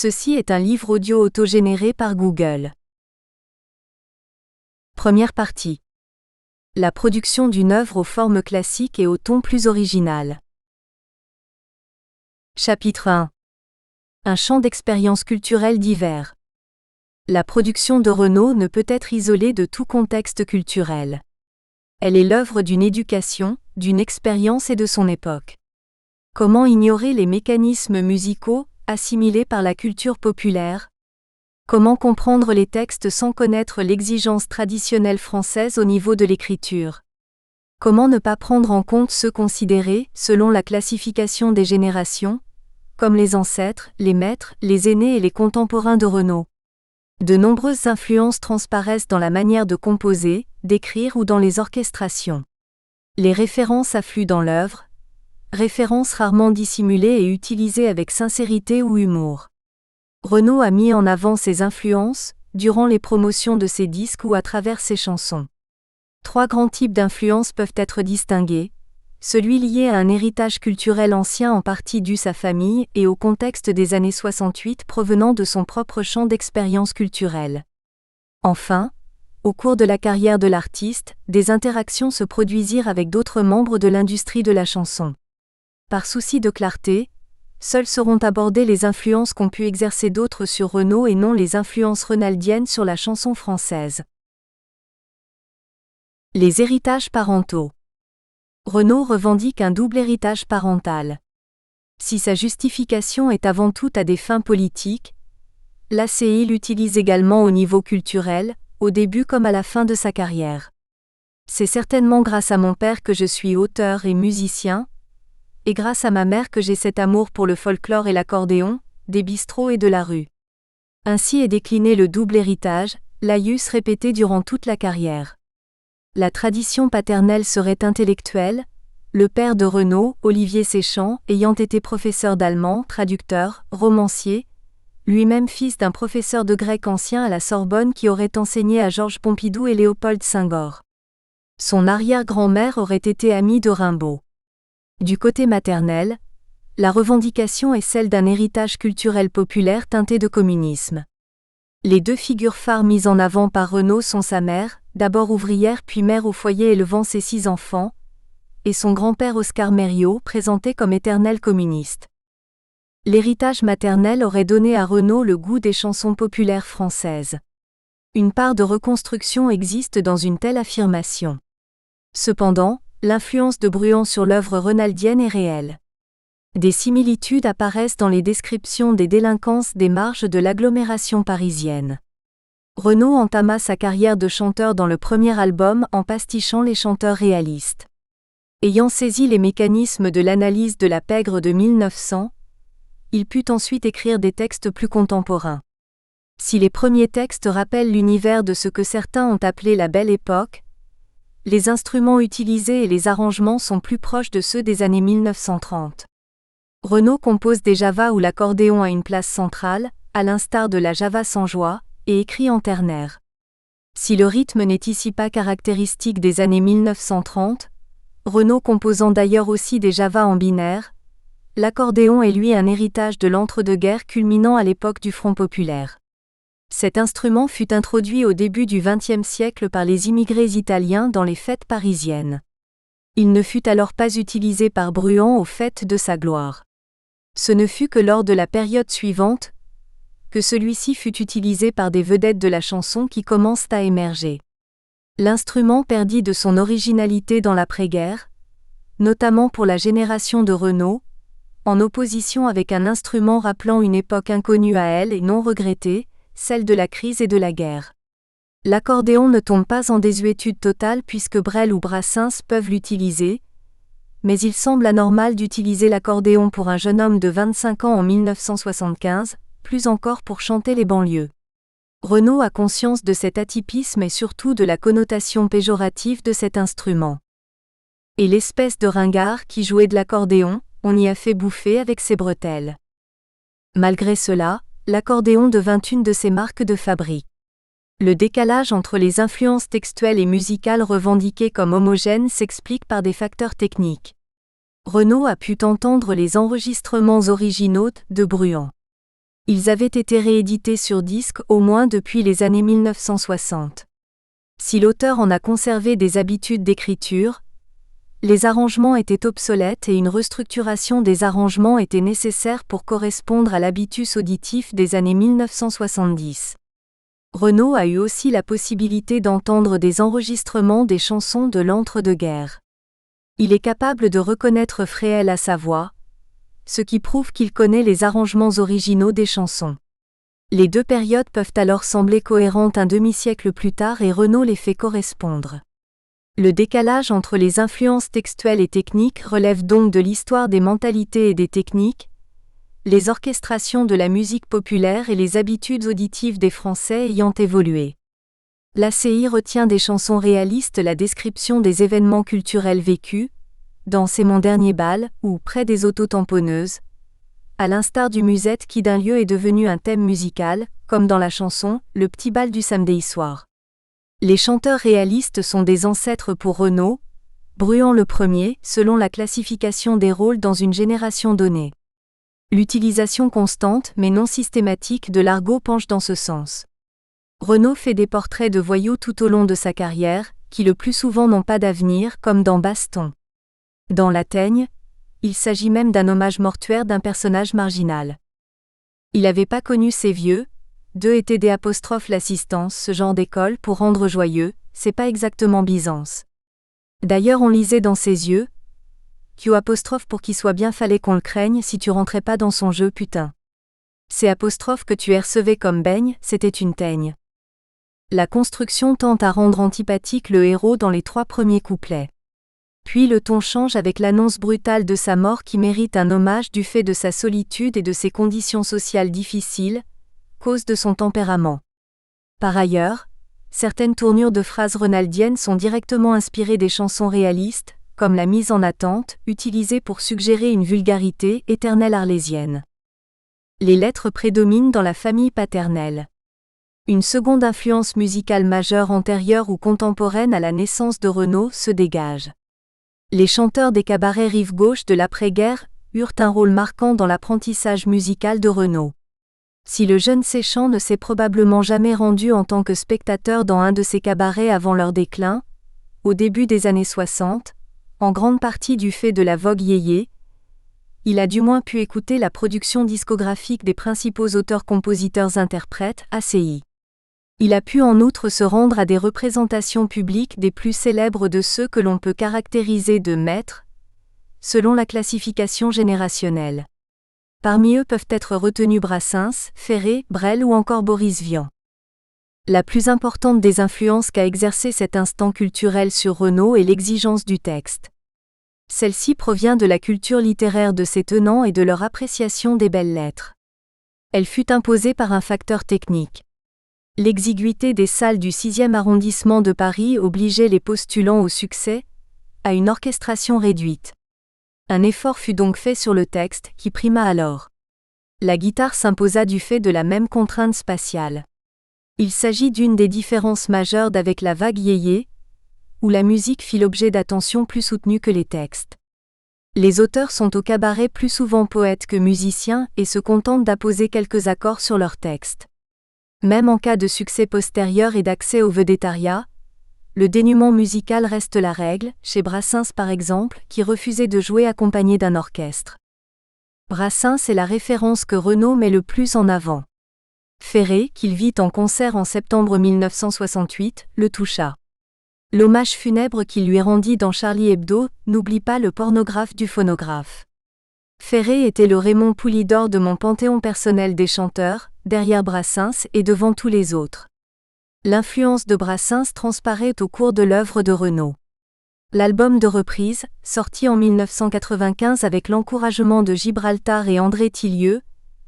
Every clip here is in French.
Ceci est un livre audio autogénéré par Google. Première partie. La production d'une œuvre aux formes classiques et au ton plus original. Chapitre 1. Un champ d'expériences culturelles divers. La production de Renaud ne peut être isolée de tout contexte culturel. Elle est l'œuvre d'une éducation, d'une expérience et de son époque. Comment ignorer les mécanismes musicaux, assimilés par la culture populaire? Comment comprendre les textes sans connaître l'exigence traditionnelle française au niveau de l'écriture? Comment ne pas prendre en compte ceux considérés, selon la classification des générations, comme les ancêtres, les maîtres, les aînés et les contemporains de Renaud? De nombreuses influences transparaissent dans la manière de composer, d'écrire ou dans les orchestrations. Les références affluent dans l'œuvre, références rarement dissimulées et utilisées avec sincérité ou humour. Renaud a mis en avant ses influences, durant les promotions de ses disques ou à travers ses chansons. Trois grands types d'influences peuvent être distingués, celui lié à un héritage culturel ancien en partie dû à sa famille et au contexte des années 68 provenant de son propre champ d'expérience culturelle. Enfin, au cours de la carrière de l'artiste, des interactions se produisirent avec d'autres membres de l'industrie de la chanson. Par souci de clarté, seules seront abordées les influences qu'ont pu exercer d'autres sur Renaud et non les influences renaldiennes sur la chanson française. Les héritages parentaux. Renaud revendique un double héritage parental. Si sa justification est avant tout à des fins politiques, l'ACI l'utilise également au niveau culturel, au début comme à la fin de sa carrière. C'est certainement grâce à mon père que je suis auteur et musicien, et grâce à ma mère que j'ai cet amour pour le folklore et l'accordéon, des bistrots et de la rue. Ainsi est décliné le double héritage, laïus répété durant toute la carrière. La tradition paternelle serait intellectuelle, le père de Renaud, Olivier Séchant, ayant été professeur d'allemand, traducteur, romancier, lui-même fils d'un professeur de grec ancien à la Sorbonne qui aurait enseigné à Georges Pompidou et Léopold Senghor. Son arrière-grand-mère aurait été amie de Rimbaud. Du côté maternel, la revendication est celle d'un héritage culturel populaire teinté de communisme. Les deux figures phares mises en avant par Renaud sont sa mère, d'abord ouvrière puis mère au foyer élevant ses 6 enfants, et son grand-père Oscar Merriot, présenté comme éternel communiste. L'héritage maternel aurait donné à Renaud le goût des chansons populaires françaises. Une part de reconstruction existe dans une telle affirmation. Cependant, l'influence de Bruant sur l'œuvre renaldienne est réelle. Des similitudes apparaissent dans les descriptions des délinquances des marges de l'agglomération parisienne. Renaud entama sa carrière de chanteur dans le premier album en pastichant les chanteurs réalistes. Ayant saisi les mécanismes de l'analyse de la pègre de 1900, il put ensuite écrire des textes plus contemporains. Si les premiers textes rappellent l'univers de ce que certains ont appelé la Belle Époque, les instruments utilisés et les arrangements sont plus proches de ceux des années 1930. Renaud compose des javas où l'accordéon a une place centrale, à l'instar de la java sans joie, et écrit en ternaire. Si le rythme n'est ici pas caractéristique des années 1930, Renaud composant d'ailleurs aussi des javas en binaire, l'accordéon est lui un héritage de l'entre-deux-guerres culminant à l'époque du Front populaire. Cet instrument fut introduit au début du XXe siècle par les immigrés italiens dans les fêtes parisiennes. Il ne fut alors pas utilisé par Bruant aux fêtes de sa gloire. Ce ne fut que lors de la période suivante que celui-ci fut utilisé par des vedettes de la chanson qui commencent à émerger. L'instrument perdit de son originalité dans l'après-guerre, notamment pour la génération de Renaud, en opposition avec un instrument rappelant une époque inconnue à elle et non regrettée, celle de la crise et de la guerre. L'accordéon ne tombe pas en désuétude totale puisque Brel ou Brassens peuvent l'utiliser, mais il semble anormal d'utiliser l'accordéon pour un jeune homme de 25 ans en 1975, plus encore pour chanter les banlieues. Renaud a conscience de cet atypisme et surtout de la connotation péjorative de cet instrument. Et l'espèce de ringard qui jouait de l'accordéon, on y a fait bouffer avec ses bretelles. Malgré cela, l'accordéon devint une de ses marques de fabrique. Le décalage entre les influences textuelles et musicales revendiquées comme homogènes s'explique par des facteurs techniques. Renaud a pu entendre les enregistrements originaux de Bruant. Ils avaient été réédités sur disque au moins depuis les années 1960. Si l'auteur en a conservé des habitudes d'écriture, les arrangements étaient obsolètes et une restructuration des arrangements était nécessaire pour correspondre à l'habitus auditif des années 1970. Renaud a eu aussi la possibilité d'entendre des enregistrements des chansons de l'entre-deux-guerres. Il est capable de reconnaître Fréhel à sa voix, ce qui prouve qu'il connaît les arrangements originaux des chansons. Les deux périodes peuvent alors sembler cohérentes un demi-siècle plus tard et Renaud les fait correspondre. Le décalage entre les influences textuelles et techniques relève donc de l'histoire des mentalités et des techniques, les orchestrations de la musique populaire et les habitudes auditives des Français ayant évolué. L'ACI retient des chansons réalistes la description des événements culturels vécus, dans C'est mon dernier bal, ou près des autotamponneuses, à l'instar du musette qui d'un lieu est devenu un thème musical, comme dans la chanson « Le petit bal du samedi soir ». Les chanteurs réalistes sont des ancêtres pour Renaud, Bruant le premier, selon la classification des rôles dans une génération donnée. L'utilisation constante mais non systématique de l'argot penche dans ce sens. Renaud fait des portraits de voyous tout au long de sa carrière, qui le plus souvent n'ont pas d'avenir, comme dans Baston. Dans La Teigne, il s'agit même d'un hommage mortuaire d'un personnage marginal. Il avait pas connu ses vieux, l'assistance, ce genre d'école pour rendre joyeux, c'est pas exactement Byzance. D'ailleurs on lisait dans ses yeux, Q' pour qu'il soit bien fallait qu'on le craigne si tu rentrais pas dans son jeu putain. C'est apostrophe que tu recevais comme baigne, c'était une teigne. La construction tente à rendre antipathique le héros dans les 3 premiers couplets. Puis le ton change avec l'annonce brutale de sa mort qui mérite un hommage du fait de sa solitude et de ses conditions sociales difficiles, cause de son tempérament. Par ailleurs, certaines tournures de phrases ronaldiennes sont directement inspirées des chansons réalistes, comme la mise en attente, utilisée pour suggérer une vulgarité éternelle arlésienne. Les lettres prédominent dans la famille paternelle. Une seconde influence musicale majeure antérieure ou contemporaine à la naissance de Renaud se dégage. Les chanteurs des cabarets rive gauche de l'après-guerre eurent un rôle marquant dans l'apprentissage musical de Renaud. Si le jeune Séchant ne s'est probablement jamais rendu en tant que spectateur dans un de ces cabarets avant leur déclin, au début des années 60, en grande partie du fait de la vogue yéyé, il a du moins pu écouter la production discographique des principaux auteurs-compositeurs-interprètes, ACI. Il a pu en outre se rendre à des représentations publiques des plus célèbres de ceux que l'on peut caractériser de maîtres, selon la classification générationnelle. Parmi eux peuvent être retenus Brassens, Ferré, Brel ou encore Boris Vian. La plus importante des influences qu'a exercé cet instant culturel sur Renaud est l'exigence du texte. Celle-ci provient de la culture littéraire de ses tenants et de leur appréciation des belles lettres. Elle fut imposée par un facteur technique. L'exiguïté des salles du 6e arrondissement de Paris obligeait les postulants au succès à une orchestration réduite. Un effort fut donc fait sur le texte, qui prima alors. La guitare s'imposa du fait de la même contrainte spatiale. Il s'agit d'une des différences majeures d'avec la vague yéyé, où la musique fit l'objet d'attention plus soutenue que les textes. Les auteurs sont au cabaret plus souvent poètes que musiciens et se contentent d'apposer quelques accords sur leurs textes. Même en cas de succès postérieur et d'accès au vedettariat, le dénuement musical reste la règle, chez Brassens par exemple, qui refusait de jouer accompagné d'un orchestre. Brassens est la référence que Renaud met le plus en avant. Ferré, qu'il vit en concert en septembre 1968, le toucha. L'hommage funèbre qu'il lui rendit dans Charlie Hebdo n'oublie pas le pornographe du phonographe. Ferré était le Raymond Poulidor de mon panthéon personnel des chanteurs, derrière Brassens et devant tous les autres. L'influence de Brassens transparaît au cours de l'œuvre de Renaud. L'album de reprise, sorti en 1995 avec l'encouragement de Gibraltar et André Tillieux,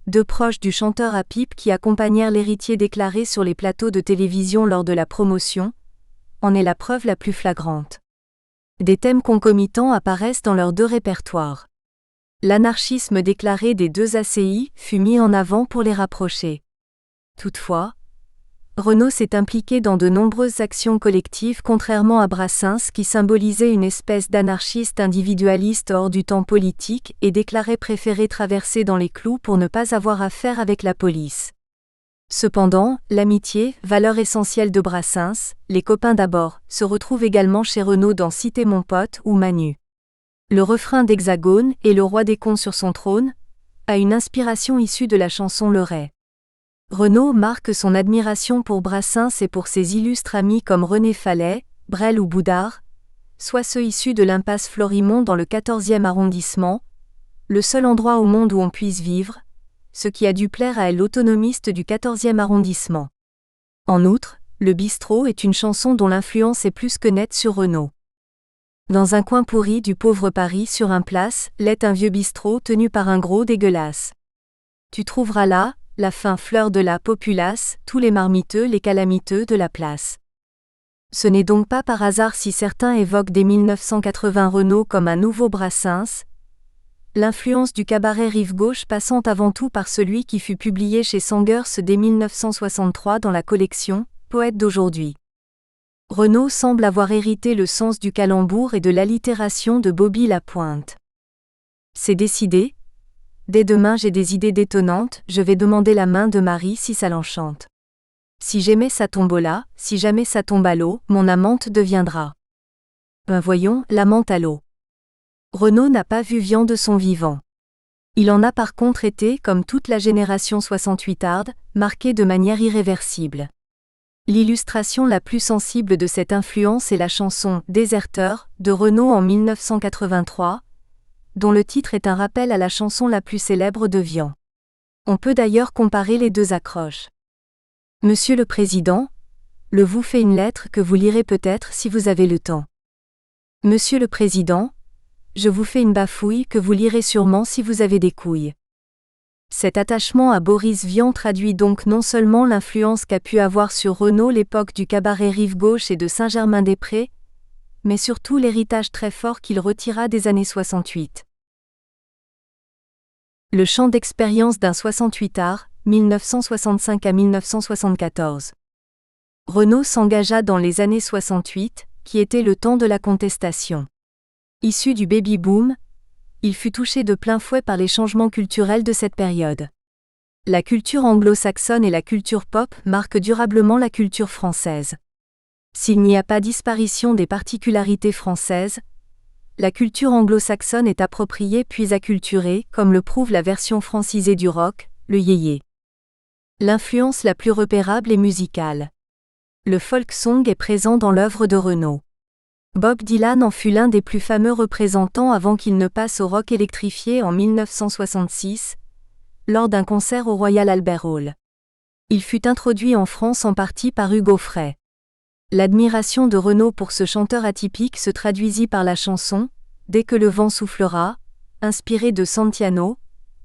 deux proches du chanteur à pipe qui accompagnèrent l'héritier déclaré sur les plateaux de télévision lors de la promotion, en est la preuve la plus flagrante. Des thèmes concomitants apparaissent dans leurs deux répertoires. L'anarchisme déclaré des deux ACI fut mis en avant pour les rapprocher. Toutefois, Renaud s'est impliqué dans de nombreuses actions collectives contrairement à Brassens qui symbolisait une espèce d'anarchiste individualiste hors du temps politique et déclarait préférer traverser dans les clous pour ne pas avoir affaire avec la police. Cependant, l'amitié, valeur essentielle de Brassens, les copains d'abord, se retrouve également chez Renaud dans Cité mon pote ou Manu. Le refrain d'Hexagone et le roi des cons sur son trône a une inspiration issue de la chanson Le Ray. Renaud marque son admiration pour Brassens et pour ses illustres amis comme René Fallet, Brel ou Boudard, soit ceux issus de l'impasse Florimond dans le 14e arrondissement, le seul endroit au monde où on puisse vivre, ce qui a dû plaire à l'autonomiste du 14e arrondissement. En outre, Le Bistrot est une chanson dont l'influence est plus que nette sur Renaud. Dans un coin pourri du pauvre Paris sur un place, l'est un vieux bistrot tenu par un gros dégueulasse. Tu trouveras là, la fin fleur de la populace, tous les marmiteux, les calamiteux de la place. Ce n'est donc pas par hasard si certains évoquent dès 1980 Renaud comme un nouveau Brassens, l'influence du cabaret rive gauche passant avant tout par celui qui fut publié chez Sangers dès 1963 dans la collection « Poètes d'aujourd'hui ». Renaud semble avoir hérité le sens du calembour et de l'allitération de Bobby Lapointe. C'est décidé. Dès demain j'ai des idées détonnantes, je vais demander la main de Marie si ça l'enchante. Si j'aimais sa tombola, si jamais ça tombe à l'eau, mon amante deviendra. Voyons, l'amante à l'eau. Renaud n'a pas vu viande de son vivant. Il en a par contre été, comme toute la génération 68arde, marqué de manière irréversible. L'illustration la plus sensible de cette influence est la chanson « Déserteur » de Renaud en 1983, dont le titre est un rappel à la chanson la plus célèbre de Vian. On peut d'ailleurs comparer les deux accroches. Monsieur le Président, le vous fait une lettre que vous lirez peut-être si vous avez le temps. Monsieur le Président, je vous fais une bafouille que vous lirez sûrement si vous avez des couilles. Cet attachement à Boris Vian traduit donc non seulement l'influence qu'a pu avoir sur Renaud l'époque du cabaret Rive Gauche et de Saint-Germain-des-Prés, mais surtout l'héritage très fort qu'il retira des années 68. Le champ d'expérience d'un 68ard, 1965 à 1974. Renaud s'engagea dans les années 68, qui était le temps de la contestation. Issu du baby-boom, il fut touché de plein fouet par les changements culturels de cette période. La culture anglo-saxonne et la culture pop marquent durablement la culture française. S'il n'y a pas disparition des particularités françaises, la culture anglo-saxonne est appropriée puis acculturée, comme le prouve la version francisée du rock, le yéyé. L'influence la plus repérable est musicale. Le folk song est présent dans l'œuvre de Renaud. Bob Dylan en fut l'un des plus fameux représentants avant qu'il ne passe au rock électrifié en 1966, lors d'un concert au Royal Albert Hall. Il fut introduit en France en partie par Hugo Frey. L'admiration de Renaud pour ce chanteur atypique se traduisit par la chanson « Dès que le vent soufflera », inspirée de Santillano,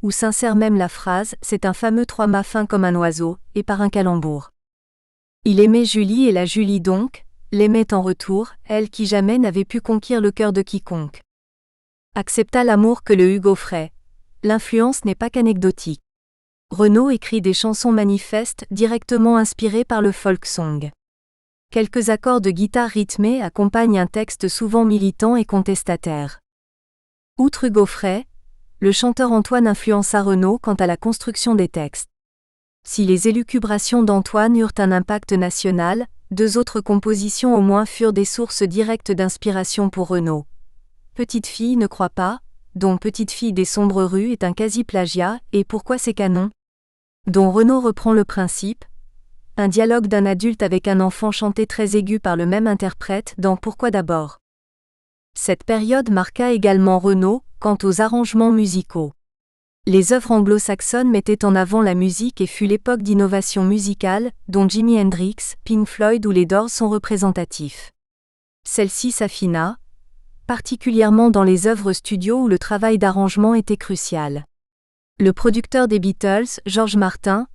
où s'insère même la phrase « C'est un fameux trois-mâts fin comme un oiseau » et par un calembour. Il aimait Julie et la Julie donc, l'aimait en retour, elle qui jamais n'avait pu conquérir le cœur de quiconque. Accepta l'amour que le Hugo Frey. L'influence n'est pas qu'anecdotique. Renaud écrit des chansons manifestes directement inspirées par le folk song. Quelques accords de guitare rythmés accompagnent un texte souvent militant et contestataire. Outre Hugo Frey, le chanteur Antoine influença Renaud quant à la construction des textes. Si les élucubrations d'Antoine eurent un impact national, deux autres compositions au moins furent des sources directes d'inspiration pour Renaud. Petite fille ne croit pas, dont Petite fille des sombres rues est un quasi-plagiat, et Pourquoi ces canons, dont Renaud reprend le principe, un dialogue d'un adulte avec un enfant chanté très aigu par le même interprète dans Pourquoi d'abord. Cette période marqua également Renaud quant aux arrangements musicaux. Les œuvres anglo-saxonnes mettaient en avant la musique et fut l'époque d'innovation musicale, dont Jimi Hendrix, Pink Floyd ou les Doors sont représentatifs. Celle-ci s'affina, particulièrement dans les œuvres studio où le travail d'arrangement était crucial. Le producteur des Beatles, George Martin,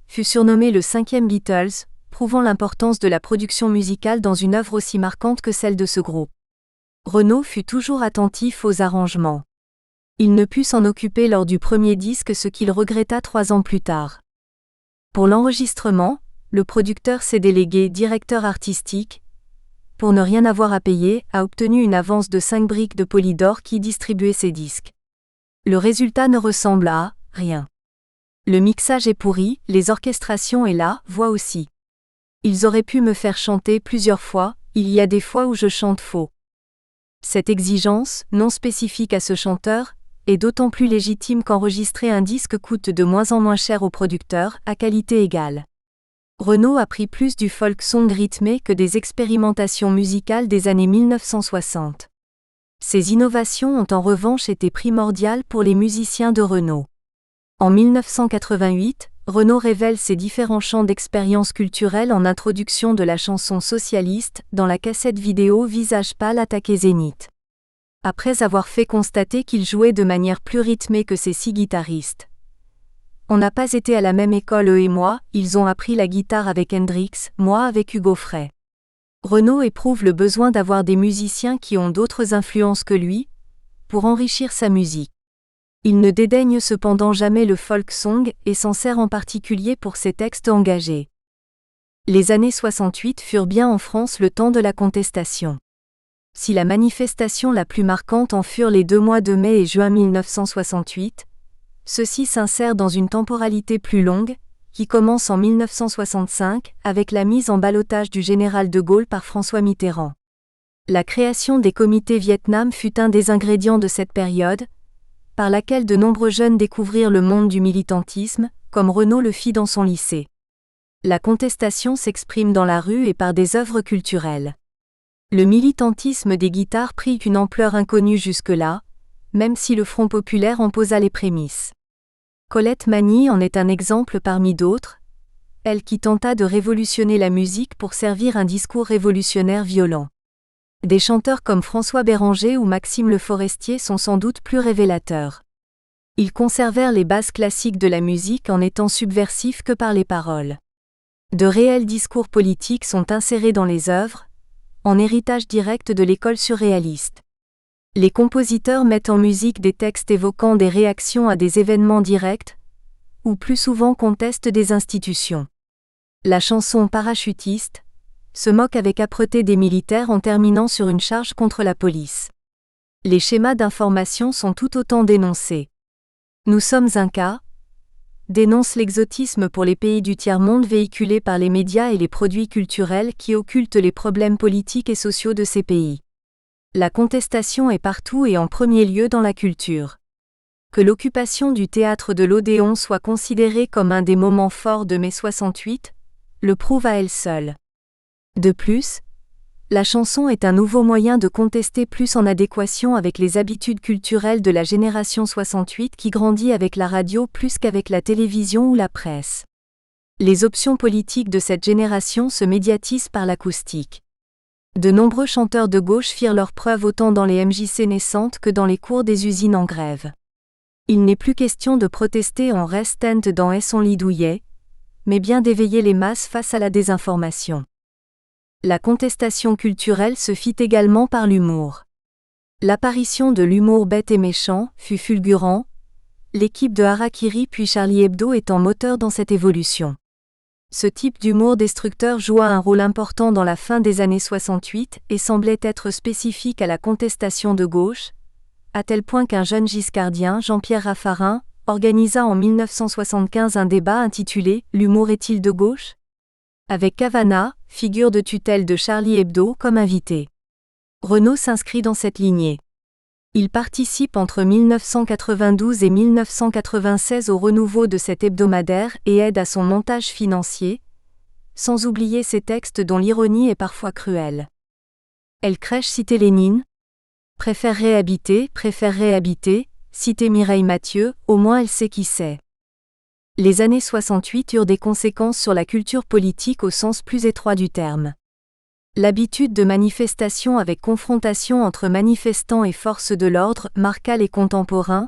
fut surnommé le 5e Beatles, prouvant l'importance de la production musicale dans une œuvre aussi marquante que celle de ce groupe. Renaud fut toujours attentif aux arrangements. Il ne put s'en occuper lors du premier disque, ce qu'il regretta 3 ans plus tard. Pour l'enregistrement, le producteur s'est délégué directeur artistique, pour ne rien avoir à payer, a obtenu une avance de 5 briques de Polydor qui distribuait ses disques. Le résultat ne ressemble à rien. Le mixage est pourri, les orchestrations et la voix aussi. Ils auraient pu me faire chanter plusieurs fois, il y a des fois où je chante faux. Cette exigence, non spécifique à ce chanteur, est d'autant plus légitime qu'enregistrer un disque coûte de moins en moins cher au producteur, à qualité égale. Renaud a pris plus du folk song rythmé que des expérimentations musicales des années 1960. Ces innovations ont en revanche été primordiales pour les musiciens de Renaud. En 1988, Renaud révèle ses différents champs d'expérience culturelle en introduction de la chanson socialiste dans la cassette vidéo Visage pâle attaqué Zénith. Après avoir fait constater qu'il jouait de manière plus rythmée que ses 6 guitaristes. On n'a pas été à la même école eux et moi, ils ont appris la guitare avec Hendrix, moi avec Hugo Frey. Renaud éprouve le besoin d'avoir des musiciens qui ont d'autres influences que lui, pour enrichir sa musique. Il ne dédaigne cependant jamais le folk song et s'en sert en particulier pour ses textes engagés. Les années 68 furent bien en France le temps de la contestation. Si la manifestation la plus marquante en furent les 2 mois de mai et juin 1968, ceci s'insère dans une temporalité plus longue, qui commence en 1965, avec la mise en ballottage du général de Gaulle par François Mitterrand. La création des comités Vietnam fut un des ingrédients de cette période, par laquelle de nombreux jeunes découvrirent le monde du militantisme, comme Renaud le fit dans son lycée. La contestation s'exprime dans la rue et par des œuvres culturelles. Le militantisme des guitares prit une ampleur inconnue jusque-là, même si le Front populaire en posa les prémices. Colette Mani en est un exemple parmi d'autres, elle qui tenta de révolutionner la musique pour servir un discours révolutionnaire violent. Des chanteurs comme François Béranger ou Maxime Le Forestier sont sans doute plus révélateurs. Ils conservèrent les bases classiques de la musique en étant subversifs que par les paroles. De réels discours politiques sont insérés dans les œuvres, en héritage direct de l'école surréaliste. Les compositeurs mettent en musique des textes évoquant des réactions à des événements directs, ou plus souvent contestent des institutions. La chanson parachutiste se moque avec âpreté des militaires en terminant sur une charge contre la police. Les schémas d'information sont tout autant dénoncés. Nous sommes un cas, dénonce l'exotisme pour les pays du tiers-monde véhiculé par les médias et les produits culturels qui occultent les problèmes politiques et sociaux de ces pays. La contestation est partout et en premier lieu dans la culture. Que l'occupation du théâtre de l'Odéon soit considérée comme un des moments forts de mai 68, le prouve à elle seule. De plus, la chanson est un nouveau moyen de contester plus en adéquation avec les habitudes culturelles de la génération 68 qui grandit avec la radio plus qu'avec la télévision ou la presse. Les options politiques de cette génération se médiatisent par l'acoustique. De nombreux chanteurs de gauche firent leurs preuves autant dans les MJC naissantes que dans les cours des usines en grève. Il n'est plus question de protester en rest-tent dans Esson-Lit Douillet, mais bien d'éveiller les masses face à la désinformation. La contestation culturelle se fit également par l'humour. L'apparition de l'humour bête et méchant fut fulgurant, l'équipe de Harakiri puis Charlie Hebdo étant moteur dans cette évolution. Ce type d'humour destructeur joua un rôle important dans la fin des années 68 et semblait être spécifique à la contestation de gauche, à tel point qu'un jeune giscardien, Jean-Pierre Raffarin, organisa en 1975 un débat intitulé « L'humour est-il de gauche ?», avec Cavana, figure de tutelle de Charlie Hebdo, comme invité. Renaud s'inscrit dans cette lignée. Il participe entre 1992 et 1996 au renouveau de cet hebdomadaire et aide à son montage financier, sans oublier ses textes dont l'ironie est parfois cruelle. Elle crèche citer Lénine, préfère réhabiter, citer Mireille Mathieu, au moins elle sait qui c'est. Les années 68 eurent des conséquences sur la culture politique au sens plus étroit du terme. L'habitude de manifestation avec confrontation entre manifestants et forces de l'ordre marqua les contemporains,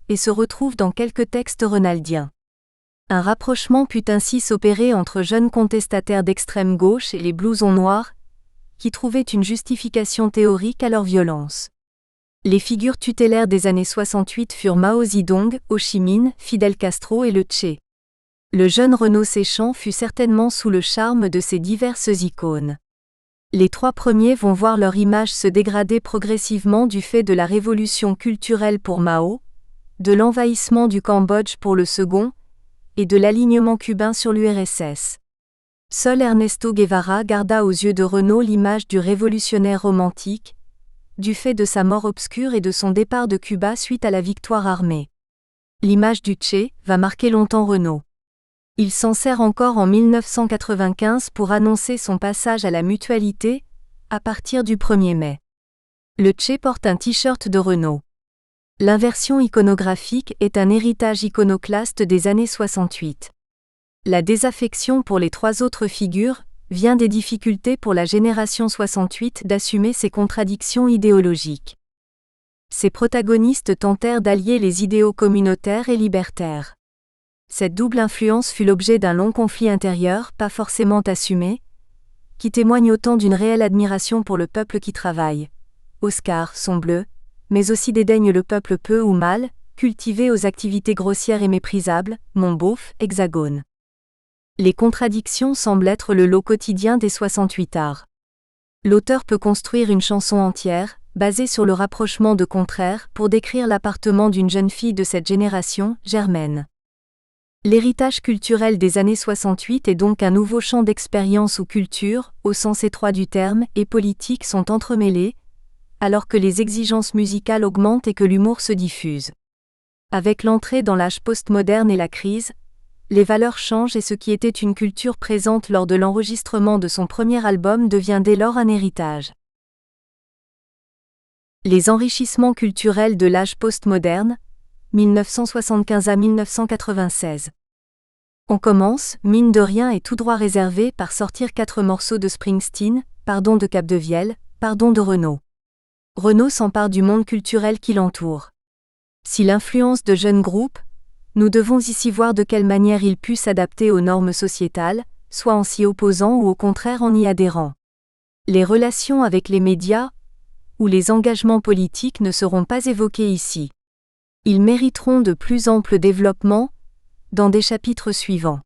et se retrouve dans quelques textes ronaldiens. Un rapprochement put ainsi s'opérer entre jeunes contestataires d'extrême gauche et les blousons noirs, qui trouvaient une justification théorique à leur violence. Les figures tutélaires des années 68 furent Mao Zedong, Ho Chi Minh, Fidel Castro et le Che. Le jeune Renaud Séchant fut certainement sous le charme de ces diverses icônes. Les 3 premiers vont voir leur image se dégrader progressivement du fait de la révolution culturelle pour Mao, de l'envahissement du Cambodge pour le second, et de l'alignement cubain sur l'URSS. Seul Ernesto Guevara garda aux yeux de Renaud l'image du révolutionnaire romantique, du fait de sa mort obscure et de son départ de Cuba suite à la victoire armée. L'image du Che va marquer longtemps Renaud. Il s'en sert encore en 1995 pour annoncer son passage à la mutualité, à partir du 1er mai. Le Che porte un t-shirt de Renaud. L'inversion iconographique est un héritage iconoclaste des années 68. La désaffection pour les 3 autres figures vient des difficultés pour la génération 68 d'assumer ses contradictions idéologiques. Ces protagonistes tentèrent d'allier les idéaux communautaires et libertaires. Cette double influence fut l'objet d'un long conflit intérieur, pas forcément assumé, qui témoigne autant d'une réelle admiration pour le peuple qui travaille. Oscar, son bleu, mais aussi dédaigne le peuple peu ou mal, cultivé aux activités grossières et méprisables, mon beauf, hexagone. Les contradictions semblent être le lot quotidien des 68 arts. L'auteur peut construire une chanson entière, basée sur le rapprochement de contraires, pour décrire l'appartement d'une jeune fille de cette génération, Germaine. L'héritage culturel des années 68 est donc un nouveau champ d'expérience où culture, au sens étroit du terme, et politique sont entremêlés, alors que les exigences musicales augmentent et que l'humour se diffuse. Avec l'entrée dans l'âge postmoderne et la crise, les valeurs changent et ce qui était une culture présente lors de l'enregistrement de son premier album devient dès lors un héritage. Les enrichissements culturels de l'âge postmoderne, 1975 à 1996. On commence, mine de rien et tout droit réservé, par sortir 4 morceaux de Springsteen, Pardon de Capdevielle, Pardon de Renaud. Renaud s'empare du monde culturel qui l'entoure. Si l'influence de jeunes groupes, nous devons ici voir de quelle manière il put s'adapter aux normes sociétales, soit en s'y opposant ou au contraire en y adhérant. Les relations avec les médias, ou les engagements politiques ne seront pas évoqués ici. Ils mériteront de plus amples développements, dans des chapitres suivants.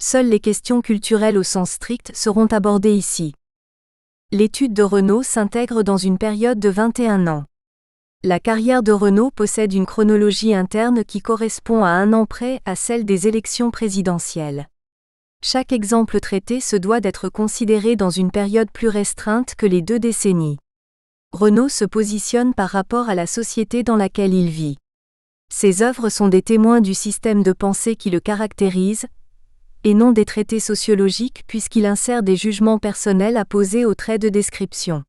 Seules les questions culturelles au sens strict seront abordées ici. L'étude de Renaud s'intègre dans une période de 21 ans. La carrière de Renaud possède une chronologie interne qui correspond à un an près à celle des élections présidentielles. Chaque exemple traité se doit d'être considéré dans une période plus restreinte que les 2 décennies. Renaud se positionne par rapport à la société dans laquelle il vit. Ses œuvres sont des témoins du système de pensée qui le caractérise, et non des traités sociologiques puisqu'il insère des jugements personnels apposés aux traits de description.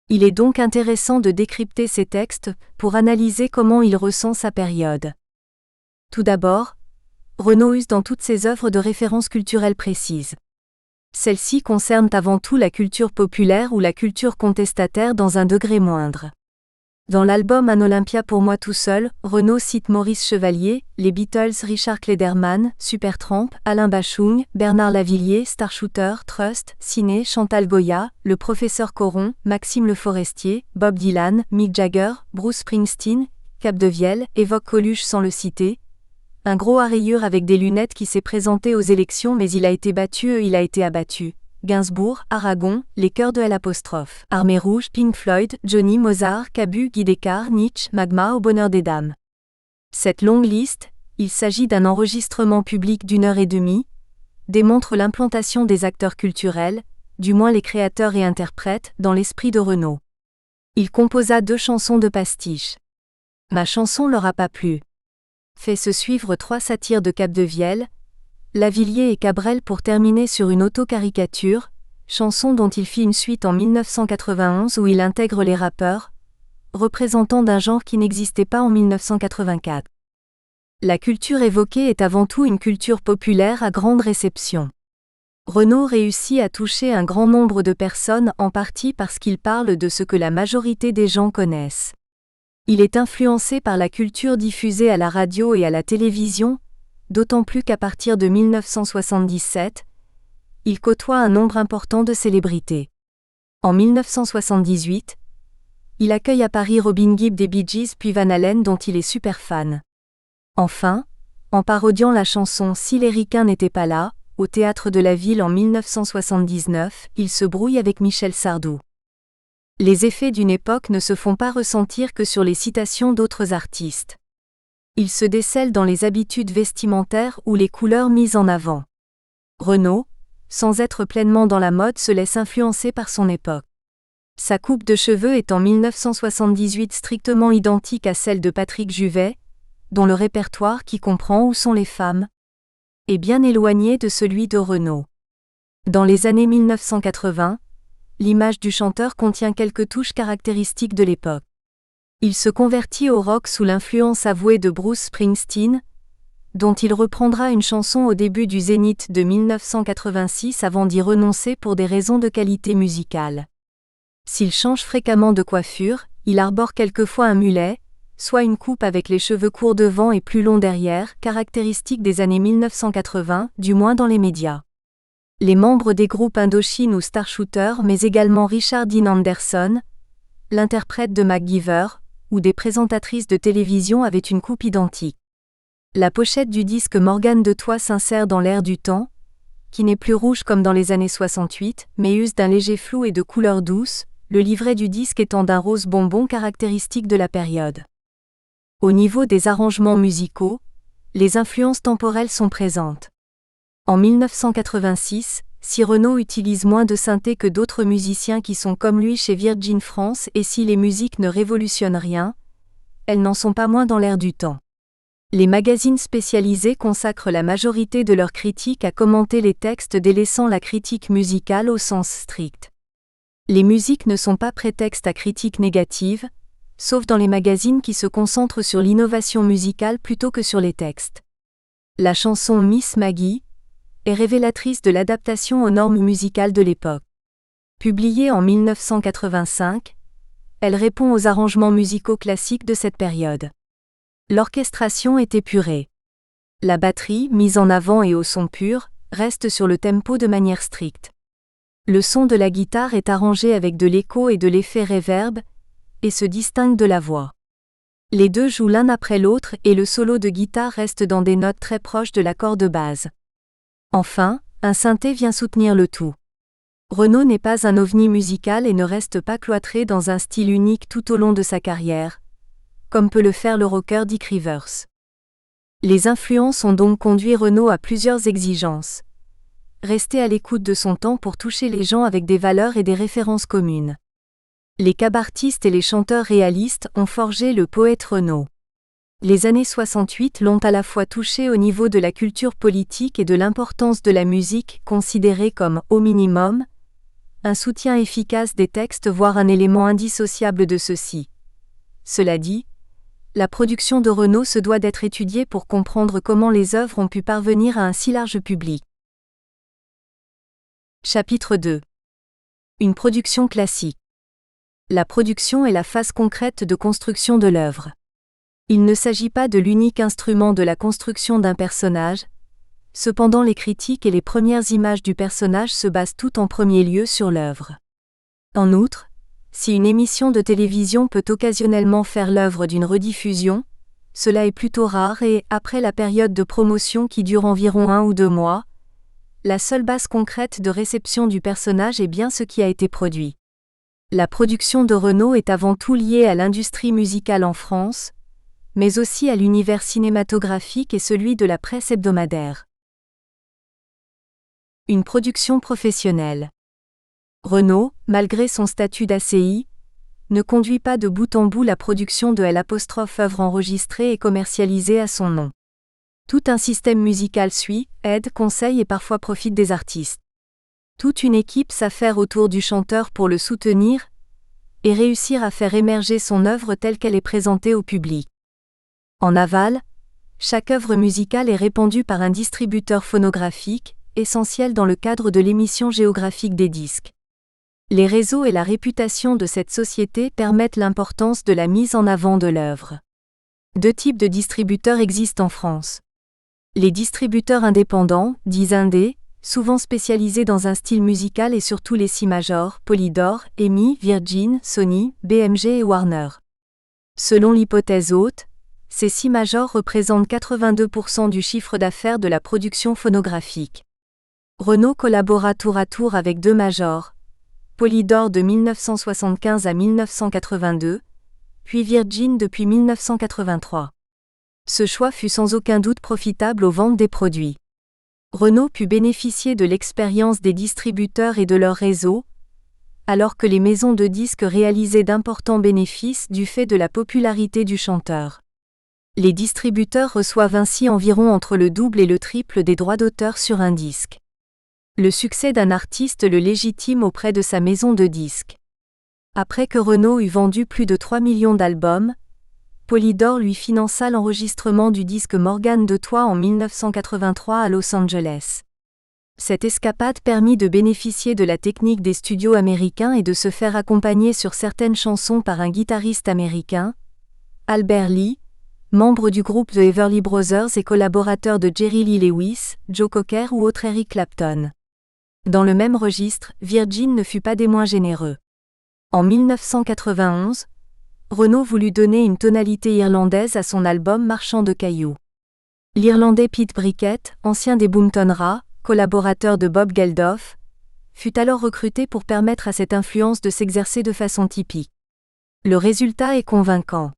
Il est donc intéressant de décrypter ces textes pour analyser comment il ressent sa période. Tout d'abord, Renaud use dans toutes ses œuvres de références culturelles précises. Celles-ci concernent avant tout la culture populaire ou la culture contestataire dans un degré moindre. Dans l'album Un Olympia pour moi tout seul, Renaud cite Maurice Chevalier, les Beatles, Richard Klederman, Supertramp, Alain Bachung, Bernard Lavilliers, Starshooter, Trust, Ciné, Chantal Goya, le professeur Coron, Maxime Le Forestier, Bob Dylan, Mick Jagger, Bruce Springsteen, Capdevielle, évoque Coluche sans le citer. Un gros à rayures avec des lunettes qui s'est présenté aux élections mais il a été battu il a été abattu. Gainsbourg, Aragon, les chœurs de L', Armée Rouge, Pink Floyd, Johnny, Mozart, Cabu, Guy Descartes, Nietzsche, Magma au bonheur des dames. Cette longue liste, il s'agit d'un enregistrement public d'1h30, démontre l'implantation des acteurs culturels, du moins les créateurs et interprètes, dans l'esprit de Renaud. Il composa 2 chansons de pastiche. Ma chanson leur a pas plu. Fait se suivre 3 satires de Capdevielle, Lavilliers et Cabrel pour terminer sur une auto-caricature, chanson dont il fit une suite en 1991 où il intègre les rappeurs, représentants d'un genre qui n'existait pas en 1984. La culture évoquée est avant tout une culture populaire à grande réception. Renaud réussit à toucher un grand nombre de personnes en partie parce qu'il parle de ce que la majorité des gens connaissent. Il est influencé par la culture diffusée à la radio et à la télévision, d'autant plus qu'à partir de 1977, il côtoie un nombre important de célébrités. En 1978, il accueille à Paris Robin Gibb des Bee Gees puis Van Halen dont il est super fan. Enfin, en parodiant la chanson Si les ricains n'étaient pas là, au Théâtre de la Ville en 1979, il se brouille avec Michel Sardou. Les effets d'une époque ne se font pas ressentir que sur les citations d'autres artistes. Ils se décèlent dans les habitudes vestimentaires ou les couleurs mises en avant. Renaud, sans être pleinement dans la mode, se laisse influencer par son époque. Sa coupe de cheveux est en 1978 strictement identique à celle de Patrick Juvet, dont le répertoire qui comprend Où sont les femmes est bien éloigné de celui de Renaud. Dans les années 1980, l'image du chanteur contient quelques touches caractéristiques de l'époque. Il se convertit au rock sous l'influence avouée de Bruce Springsteen, dont il reprendra une chanson au début du Zénith de 1986 avant d'y renoncer pour des raisons de qualité musicale. S'il change fréquemment de coiffure, il arbore quelquefois un mulet, soit une coupe avec les cheveux courts devant et plus longs derrière, caractéristique des années 1980, du moins dans les médias. Les membres des groupes Indochine ou Starshooter, mais également Richard Dean Anderson, l'interprète de MacGyver, ou des présentatrices de télévision avaient une coupe identique. La pochette du disque Morgane de Toi s'insère dans l'air du temps, qui n'est plus rouge comme dans les années 68, mais use d'un léger flou et de couleurs douces, le livret du disque étant d'un rose bonbon caractéristique de la période. Au niveau des arrangements musicaux, les influences temporelles sont présentes. En 1986, si Renaud utilise moins de synthé que d'autres musiciens qui sont comme lui chez Virgin France et si les musiques ne révolutionnent rien, elles n'en sont pas moins dans l'air du temps. Les magazines spécialisés consacrent la majorité de leurs critiques à commenter les textes délaissant la critique musicale au sens strict. Les musiques ne sont pas prétexte à critique négative, sauf dans les magazines qui se concentrent sur l'innovation musicale plutôt que sur les textes. La chanson Miss Maggie est révélatrice de l'adaptation aux normes musicales de l'époque. Publiée en 1985, elle répond aux arrangements musicaux classiques de cette période. L'orchestration est épurée. La batterie, mise en avant et au son pur, reste sur le tempo de manière stricte. Le son de la guitare est arrangé avec de l'écho et de l'effet reverb, et se distingue de la voix. Les deux jouent l'un après l'autre et le solo de guitare reste dans des notes très proches de l'accord de base. Enfin, un synthé vient soutenir le tout. Renaud n'est pas un ovni musical et ne reste pas cloîtré dans un style unique tout au long de sa carrière, comme peut le faire le rocker Dick Rivers. Les influences ont donc conduit Renaud à plusieurs exigences. Rester à l'écoute de son temps pour toucher les gens avec des valeurs et des références communes. Les cabartistes et les chanteurs réalistes ont forgé le poète Renaud. Les années 68 l'ont à la fois touché au niveau de la culture politique et de l'importance de la musique considérée comme, au minimum, un soutien efficace des textes voire un élément indissociable de ceux-ci. Cela dit, la production de Renaud se doit d'être étudiée pour comprendre comment les œuvres ont pu parvenir à un si large public. Chapitre 2. Une production classique. La production est la phase concrète de construction de l'œuvre. Il ne s'agit pas de l'unique instrument de la construction d'un personnage, cependant les critiques et les premières images du personnage se basent toutes en premier lieu sur l'œuvre. En outre, si une émission de télévision peut occasionnellement faire l'œuvre d'une rediffusion, cela est plutôt rare et, après la période de promotion qui dure environ 1 ou 2 mois, la seule base concrète de réception du personnage est bien ce qui a été produit. La production de Renaud est avant tout liée à l'industrie musicale en France, mais aussi à l'univers cinématographique et celui de la presse hebdomadaire. Une production professionnelle. Renaud, malgré son statut d'ACI, ne conduit pas de bout en bout la production de œuvres enregistrées et commercialisées à son nom. Tout un système musical suit, aide, conseille et parfois profite des artistes. Toute une équipe s'affaire autour du chanteur pour le soutenir et réussir à faire émerger son œuvre telle qu'elle est présentée au public. En aval, chaque œuvre musicale est répandue par un distributeur phonographique, essentiel dans le cadre de l'émission géographique des disques. Les réseaux et la réputation de cette société permettent l'importance de la mise en avant de l'œuvre. 2 types de distributeurs existent en France. Les distributeurs indépendants, dits indés, souvent spécialisés dans un style musical et surtout les si majors, Polydor, EMI, Virgin, Sony, BMG et Warner. Selon l'hypothèse haute, ces 6 majors représentent 82% du chiffre d'affaires de la production phonographique. Renault collabora tour à tour avec 2 majors, Polydor de 1975 à 1982, puis Virgin depuis 1983. Ce choix fut sans aucun doute profitable aux ventes des produits. Renault put bénéficier de l'expérience des distributeurs et de leur réseau, alors que les maisons de disques réalisaient d'importants bénéfices du fait de la popularité du chanteur. Les distributeurs reçoivent ainsi environ entre le double et le triple des droits d'auteur sur un disque. Le succès d'un artiste le légitime auprès de sa maison de disques. Après que Renault eut vendu plus de 3 millions d'albums, Polydor lui finança l'enregistrement du disque Morgane de Toi en 1983 à Los Angeles. Cette escapade permit de bénéficier de la technique des studios américains et de se faire accompagner sur certaines chansons par un guitariste américain, Albert Lee, membre du groupe The Everly Brothers et collaborateur de Jerry Lee Lewis, Joe Cocker ou autre Eric Clapton. Dans le même registre, Virgin ne fut pas des moins généreux. En 1991, Renault voulut donner une tonalité irlandaise à son album Marchand de cailloux. L'Irlandais Pete Brickett, ancien des Boomtown Rats, collaborateur de Bob Geldof, fut alors recruté pour permettre à cette influence de s'exercer de façon typique. Le résultat est convaincant.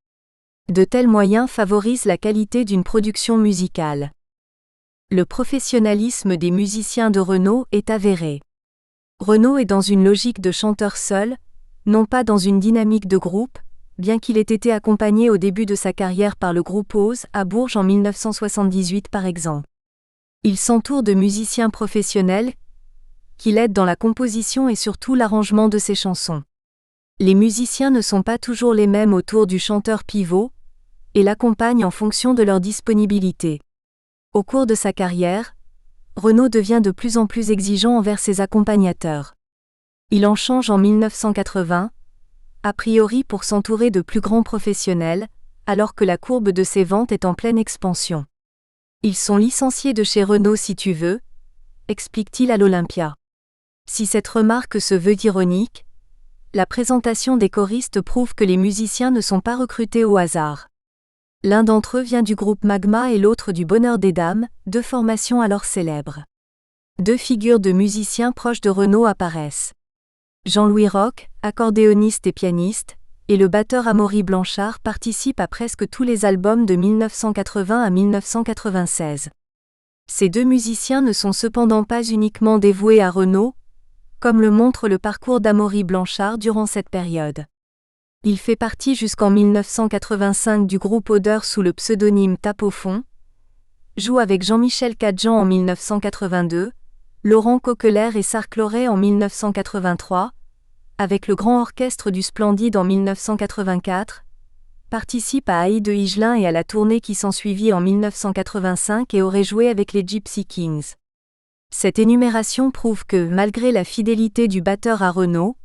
De tels moyens favorisent la qualité d'une production musicale. Le professionnalisme des musiciens de Renault est avéré. Renault est dans une logique de chanteur seul, non pas dans une dynamique de groupe, bien qu'il ait été accompagné au début de sa carrière par le groupe Oz à Bourges en 1978 par exemple. Il s'entoure de musiciens professionnels qui l'aident dans la composition et surtout l'arrangement de ses chansons. Les musiciens ne sont pas toujours les mêmes autour du chanteur pivot et l'accompagnent en fonction de leur disponibilité. Au cours de sa carrière, Renault devient de plus en plus exigeant envers ses accompagnateurs. Il en change en 1980, a priori pour s'entourer de plus grands professionnels, alors que la courbe de ses ventes est en pleine expansion. Ils sont licenciés de chez Renault si tu veux, explique-t-il à l'Olympia. Si cette remarque se veut ironique, la présentation des choristes prouve que les musiciens ne sont pas recrutés au hasard. L'un d'entre eux vient du groupe Magma et l'autre du Bonheur des Dames, 2 formations alors célèbres. 2 figures de musiciens proches de Renault apparaissent. Jean-Louis Roch, accordéoniste et pianiste, et le batteur Amaury Blanchard participent à presque tous les albums de 1980 à 1996. Ces 2 musiciens ne sont cependant pas uniquement dévoués à Renault, comme le montre le parcours d'Amaury Blanchard durant cette période. Il fait partie jusqu'en 1985 du groupe Odeur sous le pseudonyme Tape au fond, joue avec Jean-Michel Cadjan en 1982, Laurent Coquelaire et Sark Loret en 1983, avec le Grand Orchestre du Splendide en 1984, participe à Aïe de Higelin et à la tournée qui s'ensuivit en 1985 et aurait joué avec les Gypsy Kings. Cette énumération prouve que, malgré la fidélité du batteur à Renault,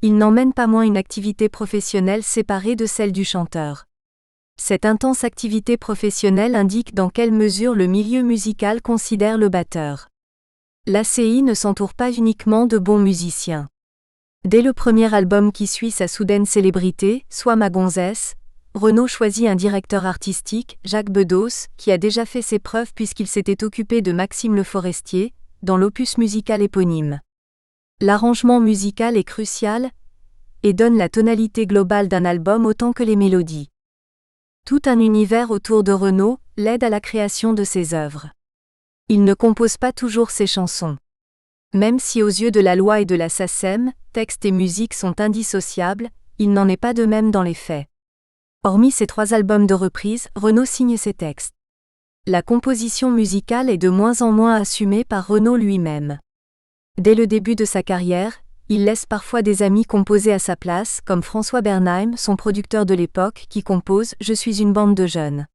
il n'emmène pas moins une activité professionnelle séparée de celle du chanteur. Cette intense activité professionnelle indique dans quelle mesure le milieu musical considère le batteur. L'ACI ne s'entoure pas uniquement de bons musiciens. Dès le premier album qui suit sa soudaine célébrité, Sois ma gonzesse, Renault choisit un directeur artistique, Jacques Bedos, qui a déjà fait ses preuves puisqu'il s'était occupé de Maxime Le Forestier, dans l'opus musical éponyme. L'arrangement musical est crucial et donne la tonalité globale d'un album autant que les mélodies. Tout un univers autour de Renault l'aide à la création de ses œuvres. Il ne compose pas toujours ses chansons. Même si aux yeux de la loi et de la SACEM, texte et musique sont indissociables, il n'en est pas de même dans les faits. Hormis ses 3 albums de reprise, Renault signe ses textes. La composition musicale est de moins en moins assumée par Renault lui-même. Dès le début de sa carrière, il laisse parfois des amis composer à sa place, comme François Bernheim, son producteur de l'époque, qui compose « Je suis une bande de jeunes ».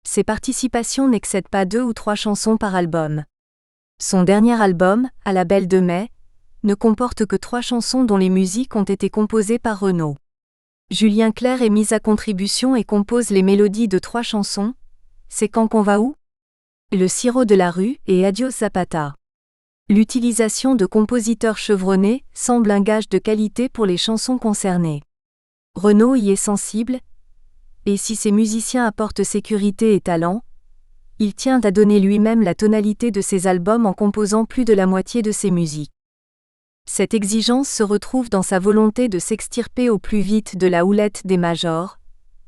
Ses participations n'excèdent pas 2 ou 3 chansons par album. Son dernier album, À la Belle de Mai, ne comporte que 3 chansons dont les musiques ont été composées par Renault. Julien Clerc est mis à contribution et compose les mélodies de 3 chansons, C'est quand qu'on va où ? Le sirop de la rue et Adios Zapata. L'utilisation de compositeurs chevronnés semble un gage de qualité pour les chansons concernées. Renault y est sensible Et si ses musiciens apportent sécurité et talent, il tient à donner lui-même la tonalité de ses albums en composant plus de la moitié de ses musiques. Cette exigence se retrouve dans sa volonté de s'extirper au plus vite de la houlette des majors,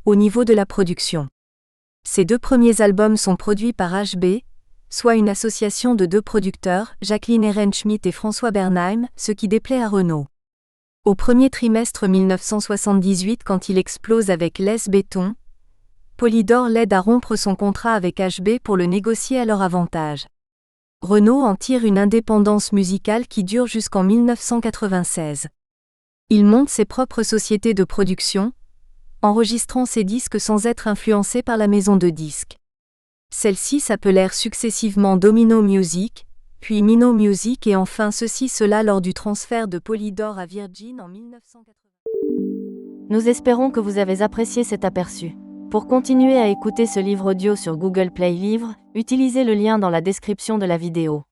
au niveau de la production. Ses 2 premiers albums sont produits par HB, soit une association de 2 producteurs, Jacqueline Ehrenschmidt et François Bernheim, ce qui déplaît à Renaud. Au premier trimestre 1978, quand il explose avec Les Béton, Polydor l'aide à rompre son contrat avec HB pour le négocier à leur avantage. Renaud en tire une indépendance musicale qui dure jusqu'en 1996. Il monte ses propres sociétés de production, enregistrant ses disques sans être influencé par la maison de disques. Celles-ci s'appelèrent successivement Domino Music, puis Minnow Music et enfin cela lors du transfert de Polydor à Virgin en 1980. Nous espérons que vous avez apprécié cet aperçu. Pour continuer à écouter ce livre audio sur Google Play Livres, utilisez le lien dans la description de la vidéo.